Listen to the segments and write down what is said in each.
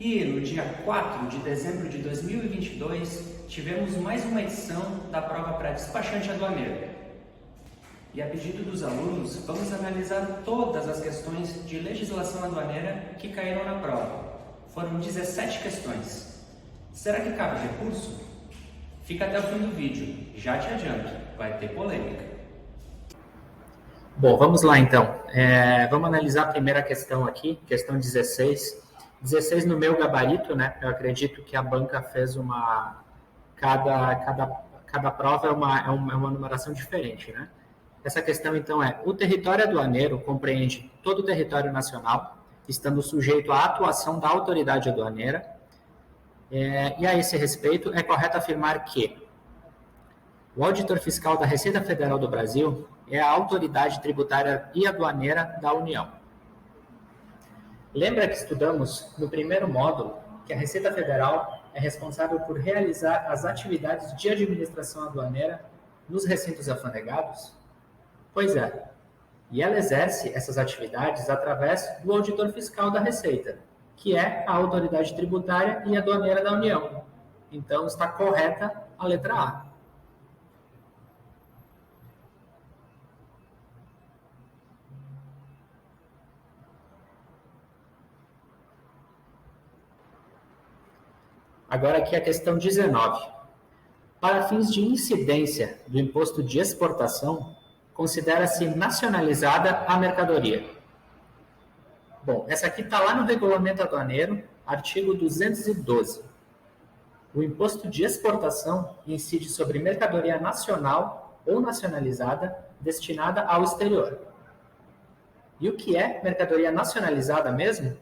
E no dia 4 de dezembro de 2022, tivemos mais uma edição da prova para despachante aduaneiro. E a pedido dos alunos, vamos analisar todas as questões de legislação aduaneira que caíram na prova. Foram 17 questões. Será que cabe recurso? Fica até o fim do vídeo. Já te adianto, vai ter polêmica. Bom, vamos lá então. Vamos analisar a primeira questão aqui, questão 16. 16 no meu gabarito, né? Eu acredito que a banca fez uma... Cada prova é uma numeração diferente, né? Essa questão, então, o território aduaneiro compreende todo o território nacional, estando sujeito à atuação da autoridade aduaneira. E a esse respeito, é correto afirmar que o auditor fiscal da Receita Federal do Brasil é a autoridade tributária e aduaneira da União. Lembra que estudamos no primeiro módulo que a Receita Federal é responsável por realizar as atividades de administração aduaneira nos recintos alfandegados? Pois é, e ela exerce essas atividades através do auditor fiscal da Receita, que é a autoridade tributária e aduaneira da União. Então, está correta a letra A. Agora aqui a questão 19. Para fins de incidência do imposto de exportação, considera-se nacionalizada a mercadoria. Bom, essa aqui está lá no regulamento aduaneiro, artigo 212. O imposto de exportação incide sobre mercadoria nacional ou nacionalizada destinada ao exterior. E o que é mercadoria nacionalizada mesmo?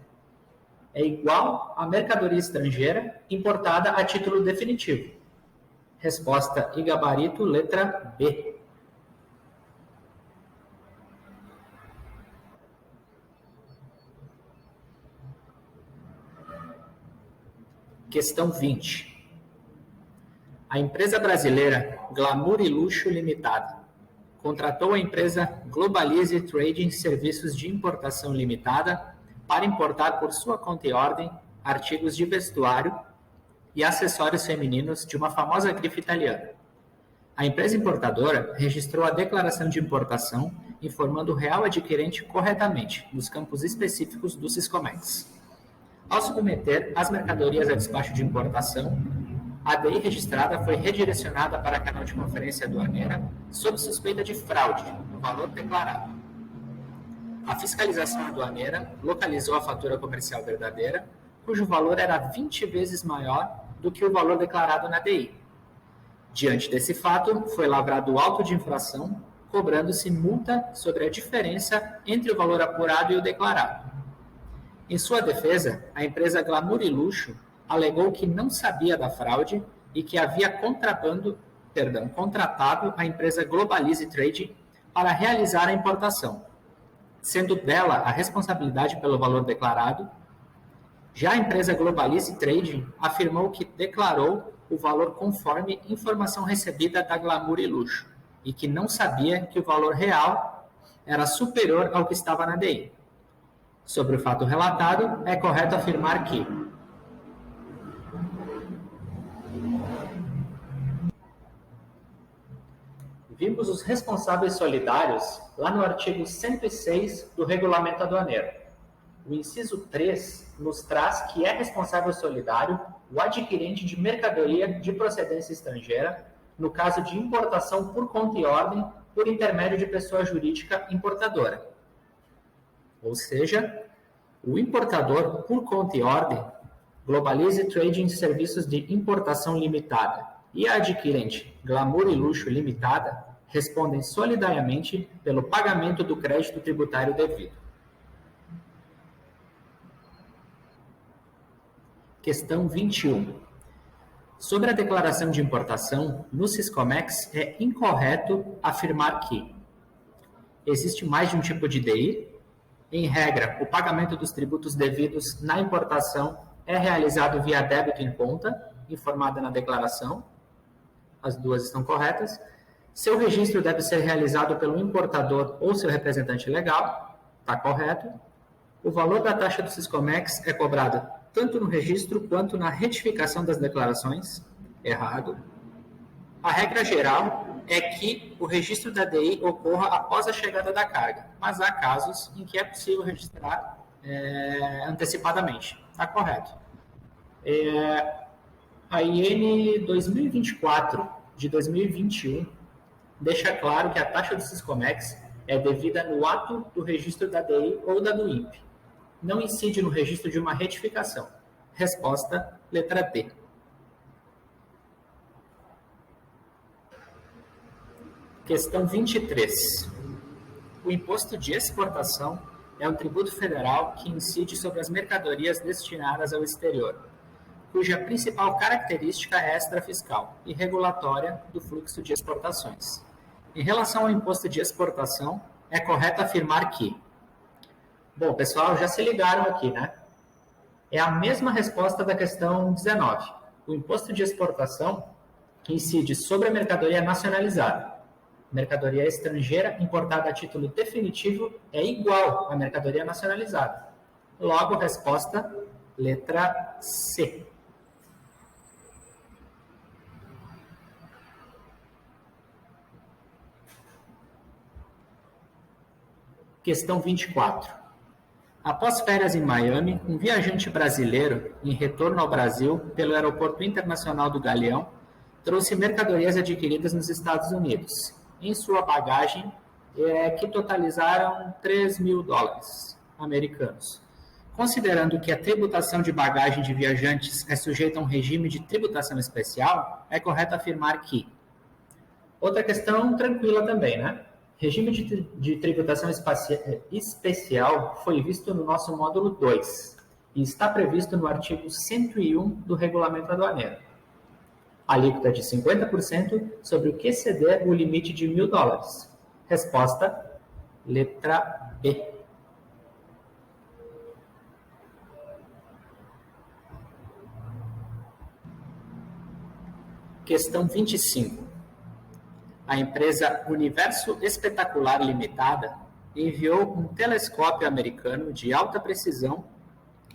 É igual a mercadoria estrangeira importada a título definitivo. Resposta e gabarito, letra B. Questão 20. A empresa brasileira Glamour e Luxo Limitada contratou a empresa Globalize Trading Serviços de Importação Limitada para importar por sua conta e ordem artigos de vestuário e acessórios femininos de uma famosa grife italiana. A empresa importadora registrou a declaração de importação informando o real adquirente corretamente nos campos específicos do Siscomex. Ao submeter as mercadorias a despacho de importação, a ADI registrada foi redirecionada para canal de conferência aduaneira sob suspeita de fraude no valor declarado. A fiscalização aduaneira localizou a fatura comercial verdadeira, cujo valor era 20 vezes maior do que o valor declarado na ADI. Diante desse fato, foi lavrado auto de infração, cobrando-se multa sobre a diferença entre o valor apurado e o declarado. Em sua defesa, a empresa Glamour e Luxo alegou que não sabia da fraude e que havia contratado a empresa Globalize Trading para realizar a importação, sendo dela a responsabilidade pelo valor declarado. Já a empresa Globalize Trading afirmou que declarou o valor conforme informação recebida da Glamour e Luxo e que não sabia que o valor real era superior ao que estava na DI. Sobre o fato relatado, é correto afirmar que vimos os responsáveis solidários lá no artigo 106 do Regulamento Aduaneiro. O inciso 3 nos traz que é responsável solidário o adquirente de mercadoria de procedência estrangeira, no caso de importação por conta e ordem por intermédio de pessoa jurídica importadora. Ou seja, o importador por conta e ordem, Globalize Trading Serviços de Importação Limitada, e a adquirente, Glamour e Luxo Limitada, respondem solidariamente pelo pagamento do crédito tributário devido. Questão 21. Sobre a declaração de importação, no Siscomex é incorreto afirmar que existe mais de um tipo de DI. Em regra, o pagamento dos tributos devidos na importação é realizado via débito em conta, informada na declaração. As duas estão corretas. Seu registro deve ser realizado pelo importador ou seu representante legal. Está correto. O valor da taxa do Siscomex é cobrado tanto no registro quanto na retificação das declarações. Errado. A regra geral é que o registro da DI ocorra após a chegada da carga, mas há casos em que é possível registrar antecipadamente. Está correto. A IN 2024 de 2021 deixa claro que a taxa do Siscomex é devida no ato do registro da DI ou da do INPE. Não incide no registro de uma retificação. Resposta, letra D. Questão 23. O imposto de exportação é um tributo federal que incide sobre as mercadorias destinadas ao exterior, cuja principal característica é extrafiscal e regulatória do fluxo de exportações. Em relação ao imposto de exportação, é correto afirmar que... Bom, pessoal, já se ligaram aqui, né? É a mesma resposta da questão 19. O imposto de exportação incide sobre a mercadoria nacionalizada. Mercadoria estrangeira importada a título definitivo é igual à mercadoria nacionalizada. Logo, resposta, letra C. Questão 24. Após férias em Miami, um viajante brasileiro, em retorno ao Brasil, pelo Aeroporto Internacional do Galeão, trouxe mercadorias adquiridas nos Estados Unidos, em sua bagagem, que totalizaram $3.000 americanos. Considerando que a tributação de bagagem de viajantes é sujeita a um regime de tributação especial, é correto afirmar que... Outra questão tranquila também, né? Regime de tributação especial foi visto no nosso módulo 2 e está previsto no artigo 101 do Regulamento Aduaneiro. Alíquota de 50% sobre o que exceder o limite de $1.000. Resposta, letra B. Questão 25. A empresa Universo Espetacular Limitada enviou um telescópio americano de alta precisão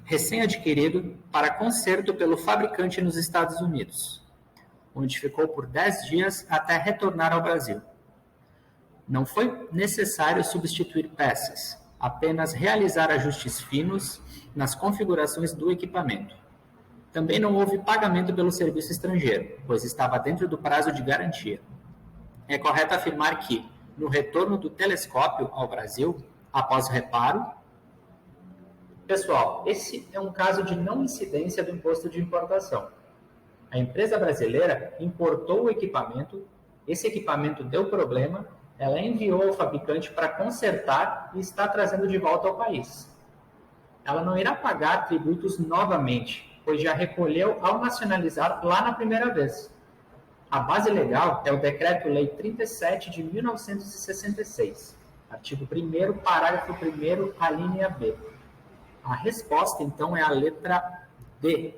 recém-adquirido para conserto pelo fabricante nos Estados Unidos, onde ficou por 10 dias até retornar ao Brasil. Não foi necessário substituir peças, apenas realizar ajustes finos nas configurações do equipamento. Também não houve pagamento pelo serviço estrangeiro, pois estava dentro do prazo de garantia. É correto afirmar que, no retorno do telescópio ao Brasil, após o reparo... Pessoal, esse é um caso de não incidência do imposto de importação. A empresa brasileira importou o equipamento, esse equipamento deu problema, ela enviou ao fabricante para consertar e está trazendo de volta ao país. Ela não irá pagar tributos novamente, pois já recolheu ao nacionalizar lá na primeira vez. A base legal é o Decreto-Lei 37 de 1966, artigo 1º, parágrafo 1º, a linha B. A resposta, então, é a letra D.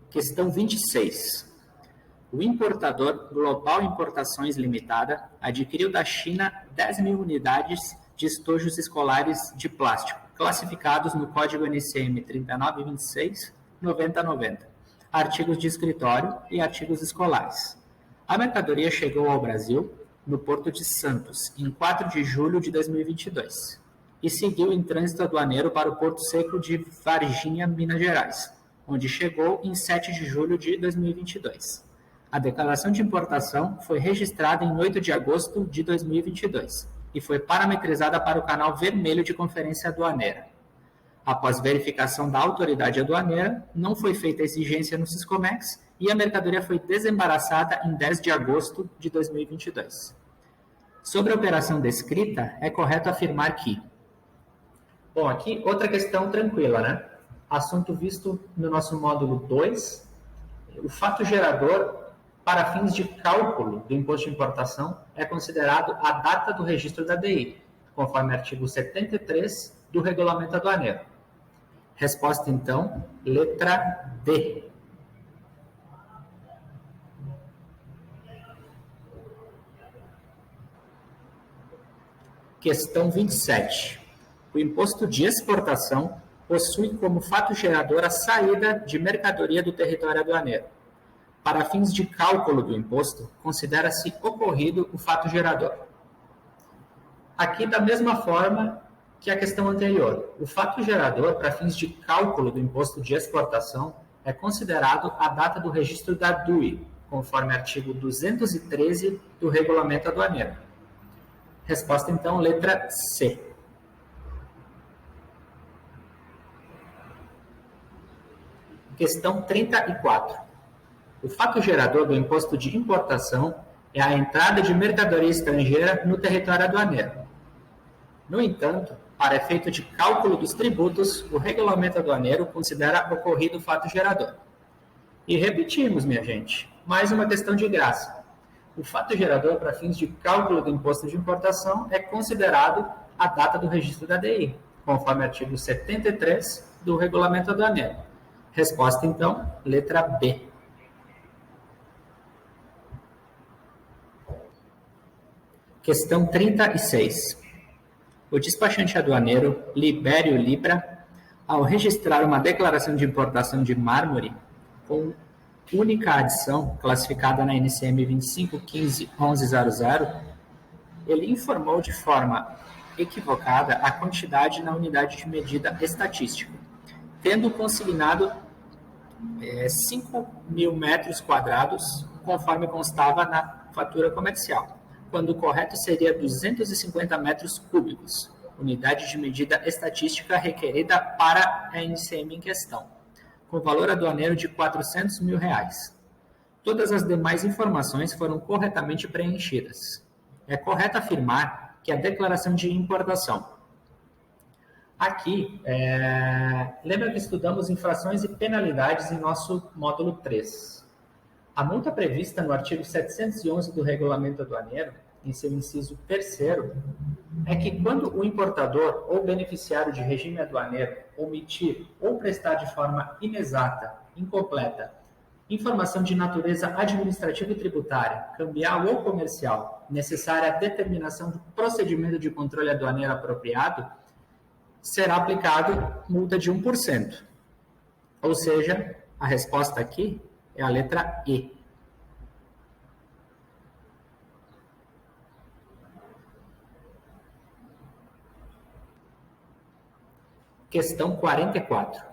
Questão 26. O importador Global Importações Limitada adquiriu da China 10.000 unidades de estojos escolares de plástico, classificados no Código NCM 3926-9090, artigos de escritório e artigos escolares. A mercadoria chegou ao Brasil, no Porto de Santos, em 4 de julho de 2022, e seguiu em trânsito aduaneiro para o Porto Seco de Varginha, Minas Gerais, onde chegou em 7 de julho de 2022. A declaração de importação foi registrada em 8 de agosto de 2022 e foi parametrizada para o canal vermelho de conferência aduaneira. Após verificação da autoridade aduaneira, não foi feita exigência no Siscomex e a mercadoria foi desembaraçada em 10 de agosto de 2022. Sobre a operação descrita, é correto afirmar que... Bom, aqui outra questão tranquila, né? Assunto visto no nosso módulo 2, o fato gerador, para fins de cálculo do imposto de importação, é considerado a data do registro da DI, conforme artigo 73 do Regulamento Aduaneiro. Resposta, então, letra D. Questão 27. O imposto de exportação possui como fato gerador a saída de mercadoria do território aduaneiro. Para fins de cálculo do imposto, considera-se ocorrido o fato gerador. Aqui, da mesma forma que a questão anterior, o fato gerador, para fins de cálculo do imposto de exportação, é considerado a data do registro da DUI, conforme artigo 213 do Regulamento Aduaneiro. Resposta, então, letra C. Questão 34. O fato gerador do imposto de importação é a entrada de mercadoria estrangeira no território aduaneiro. No entanto, para efeito de cálculo dos tributos, o regulamento aduaneiro considera ocorrido o fato gerador. E repetimos, minha gente, mais uma questão de graça. O fato gerador, para fins de cálculo do imposto de importação, é considerado a data do registro da DI, conforme artigo 73 do regulamento aduaneiro. Resposta, então, letra B. Questão 36. O despachante aduaneiro Libério Libra, ao registrar uma declaração de importação de mármore com única adição classificada na NCM 2515-1100, ele informou de forma equivocada a quantidade na unidade de medida estatística, tendo consignado 5.000 metros quadrados, conforme constava na fatura comercial, quando o correto seria 250 metros cúbicos, unidade de medida estatística requerida para a NCM em questão, com valor aduaneiro de R$ 400 mil. Todas as demais informações foram corretamente preenchidas. É correto afirmar que a declaração de importação. Aqui, lembra que estudamos infrações e penalidades em nosso módulo 3. A multa prevista no artigo 711 do Regulamento Aduaneiro, em seu inciso 3º, é que quando o importador ou beneficiário de regime aduaneiro omitir ou prestar de forma inexata, incompleta, informação de natureza administrativa e tributária, cambial ou comercial, necessária à determinação do procedimento de controle aduaneiro apropriado, será aplicado multa de 1%. Ou seja, a resposta aqui é a letra E. Questão 44.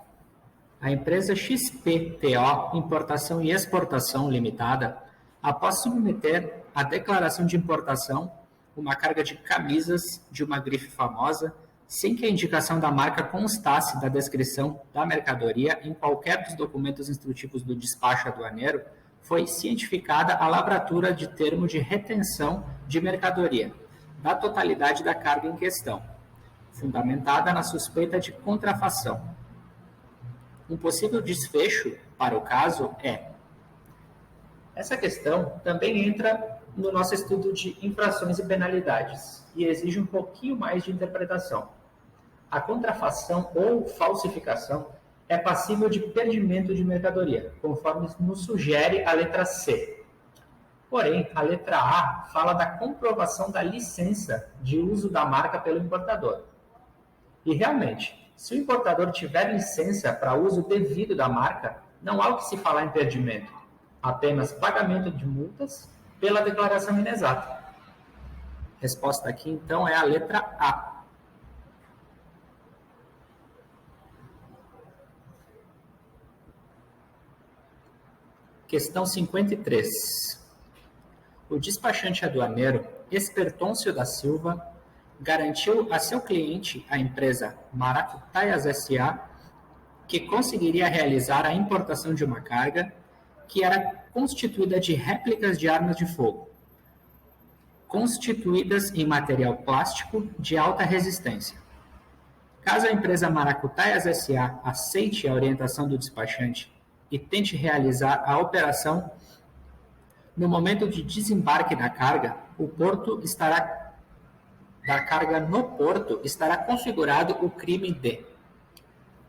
A empresa XPTO Importação e Exportação Limitada, após submeter à declaração de importação uma carga de camisas de uma grife famosa, sem que a indicação da marca constasse da descrição da mercadoria em qualquer dos documentos instrutivos do despacho aduaneiro, foi cientificada a lavratura de termo de retenção de mercadoria, da totalidade da carga em questão, fundamentada na suspeita de contrafação. Um possível desfecho para o caso é... Essa questão também entra no nosso estudo de infrações e penalidades e exige um pouquinho mais de interpretação. A contrafação ou falsificação é passível de perdimento de mercadoria, conforme nos sugere a letra C. Porém, a letra A fala da comprovação da licença de uso da marca pelo importador. E realmente, se o importador tiver licença para uso devido da marca, não há o que se falar em perdimento, apenas pagamento de multas pela declaração inexata. Resposta aqui, então, é a letra A. Questão 53. O despachante aduaneiro Espertôncio da Silva garantiu a seu cliente, a empresa Maracutaias S.A., que conseguiria realizar a importação de uma carga que era constituída de réplicas de armas de fogo, constituídas em material plástico de alta resistência. Caso a empresa Maracutaias S.A. aceite a orientação do despachante e tente realizar a operação, no momento de desembarque da carga, no porto estará configurado o crime de...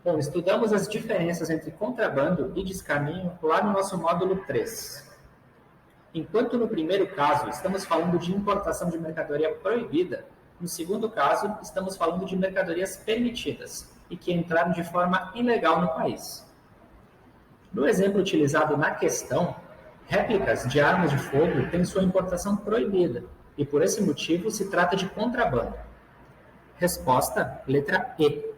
Bom, estudamos as diferenças entre contrabando e descaminho lá no nosso módulo 3. Enquanto no primeiro caso estamos falando de importação de mercadoria proibida, No segundo caso, estamos falando de mercadorias permitidas e que entraram de forma ilegal no país. No exemplo utilizado na questão, réplicas de armas de fogo têm sua importação proibida e, por esse motivo, se trata de contrabando. Resposta, letra E.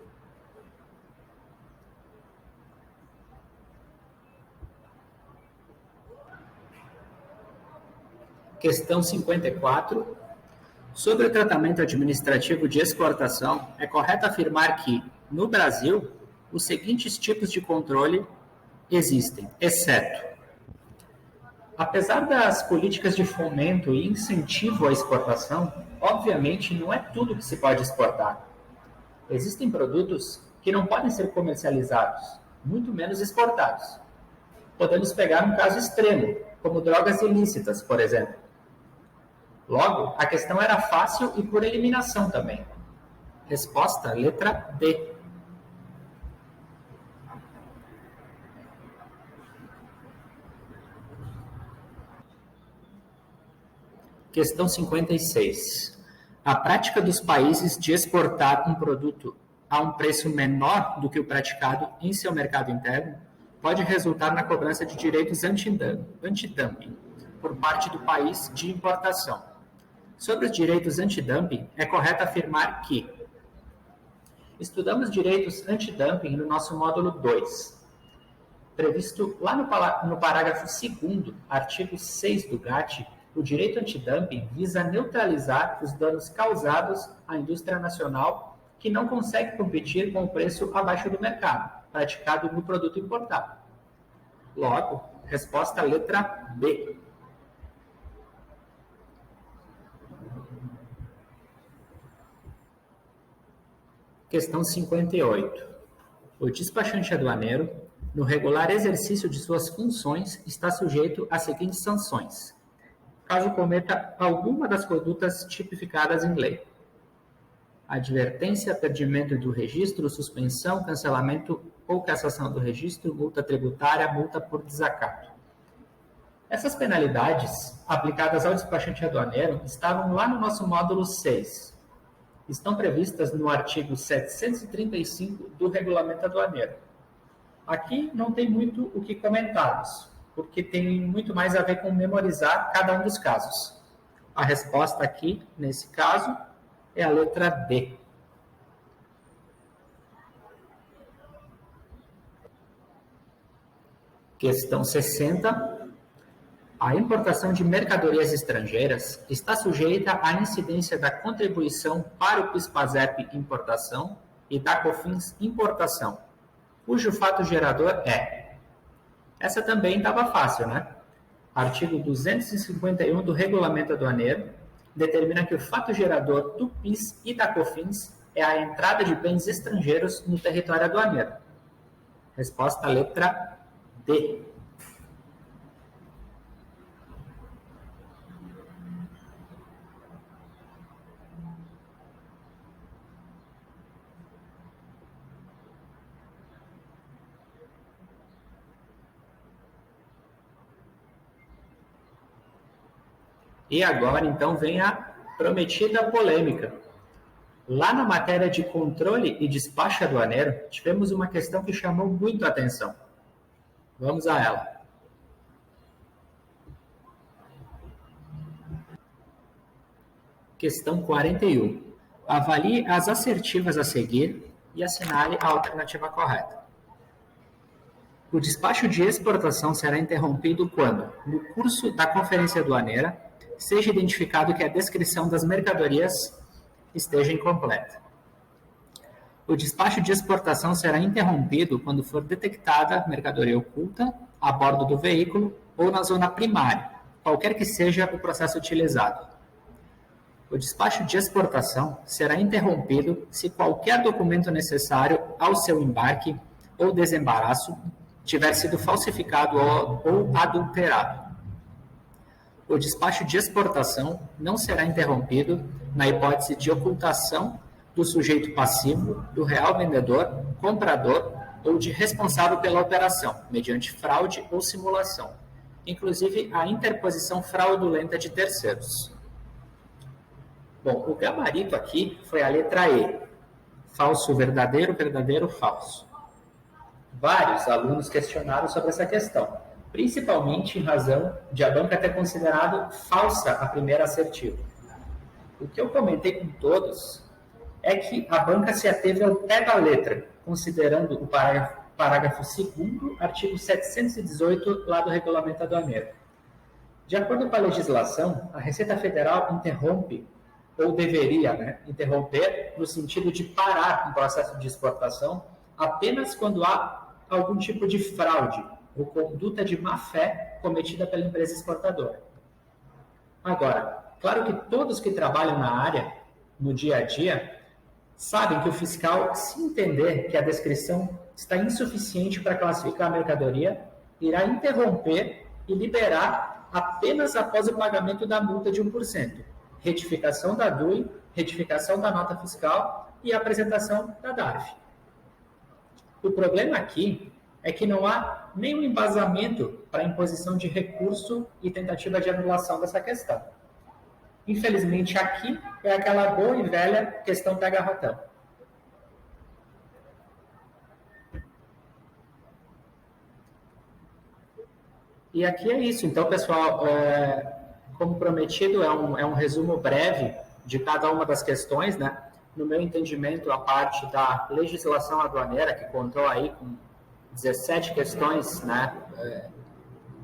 Questão 54. Sobre o tratamento administrativo de exportação, é correto afirmar que, no Brasil, os seguintes tipos de controle existem, exceto: apesar das políticas de fomento e incentivo à exportação, obviamente não é tudo que se pode exportar. Existem produtos que não podem ser comercializados, muito menos exportados. Podemos pegar um caso extremo, como drogas ilícitas, por exemplo. Logo, a questão era fácil e por eliminação também. Resposta, letra D. Questão 56. A prática dos países de exportar um produto a um preço menor do que o praticado em seu mercado interno pode resultar na cobrança de direitos antidumping por parte do país de importação. Sobre os direitos antidumping, é correto afirmar que estudamos direitos antidumping no nosso módulo 2, previsto lá no parágrafo 2º, artigo 6 do GATT. O direito antidumping visa neutralizar os danos causados à indústria nacional que não consegue competir com o preço abaixo do mercado, praticado no produto importado. Logo, resposta letra B. Questão 58. O despachante aduaneiro, no regular exercício de suas funções, está sujeito às seguintes sanções, caso cometa alguma das condutas tipificadas em lei: advertência, perdimento do registro, suspensão, cancelamento ou cassação do registro, multa tributária, multa por desacato. Essas penalidades, aplicadas ao despachante aduaneiro, estavam lá no nosso módulo 6. Estão previstas no artigo 735 do Regulamento Aduaneiro. Aqui não tem muito o que comentarmos, porque tem muito mais a ver com memorizar cada um dos casos. A resposta aqui, nesse caso, é a letra D. Questão 60. A importação de mercadorias estrangeiras está sujeita à incidência da contribuição para o PIS/PASEP importação e da COFINS importação, cujo fato gerador é. Essa também estava fácil, né? Artigo 251 do Regulamento Aduaneiro determina que o fato gerador do PIS e da COFINS é a entrada de bens estrangeiros no território aduaneiro. Resposta letra D. E agora, então, vem a prometida polêmica. Lá na matéria de controle e despacho aduaneiro, tivemos uma questão que chamou muito a atenção. Vamos a ela. Questão 41. Avalie as assertivas a seguir e assinale a alternativa correta. O despacho de exportação será interrompido quando, no curso da conferência aduaneira, seja identificado que a descrição das mercadorias esteja incompleta. O despacho de exportação será interrompido quando for detectada mercadoria oculta a bordo do veículo ou na zona primária, qualquer que seja o processo utilizado. O despacho de exportação será interrompido se qualquer documento necessário ao seu embarque ou desembaraço tiver sido falsificado ou adulterado. O despacho de exportação não será interrompido na hipótese de ocultação do sujeito passivo, do real vendedor, comprador ou de responsável pela operação, mediante fraude ou simulação, inclusive a interposição fraudulenta de terceiros. Bom, o gabarito aqui foi a letra E. Falso, verdadeiro, verdadeiro, falso. Vários alunos questionaram sobre essa questão, principalmente em razão de a banca ter considerado falsa a primeira assertiva. O que eu comentei com todos é que a banca se ateve ao pé da letra, considerando o parágrafo 2º, artigo 718, lá do Regulamento Aduaneiro. De acordo com a legislação, a Receita Federal interrompe, ou deveria interromper, no sentido de parar um processo de exportação apenas quando há algum tipo de fraude ou conduta de má-fé cometida pela empresa exportadora. Agora, claro que todos que trabalham na área, no dia a dia, sabem que o fiscal, se entender que a descrição está insuficiente para classificar a mercadoria, irá interromper e liberar apenas após o pagamento da multa de 1%, retificação da DUI, retificação da nota fiscal e apresentação da DARF. O problema aqui é que não há nenhum embasamento para a imposição de recurso e tentativa de anulação dessa questão. Infelizmente, aqui é aquela boa e velha questão pega-ratão. E aqui é isso. Então, pessoal, como prometido, é um resumo breve de cada uma das questões, né? No meu entendimento, a parte da legislação aduaneira, que contou aí com 17 questões, né?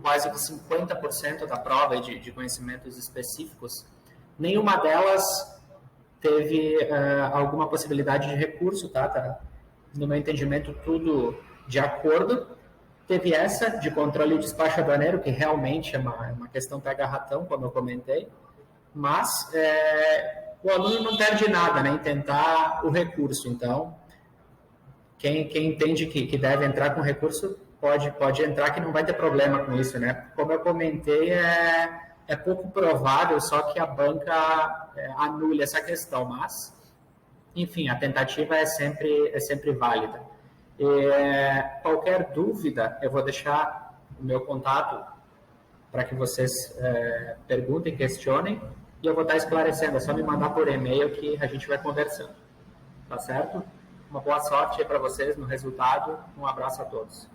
Quase que 50% da prova de conhecimentos específicos, nenhuma delas teve alguma possibilidade de recurso, tá? No meu entendimento, tudo de acordo. Teve essa de controle e despacho aduaneiro, que realmente é uma questão pega-ratão, como eu comentei, mas o aluno não perde nada, né, em tentar o recurso. Então, quem entende que deve entrar com recurso, pode entrar, que não vai ter problema com isso, né? Como eu comentei, é pouco provável só que a banca anule essa questão, mas, enfim, a tentativa é sempre válida. Qualquer dúvida, eu vou deixar o meu contato para que vocês perguntem, questionem, e eu vou estar esclarecendo. É só me mandar por e-mail que a gente vai conversando. Tá certo? Uma boa sorte aí para vocês no resultado. Um abraço a todos.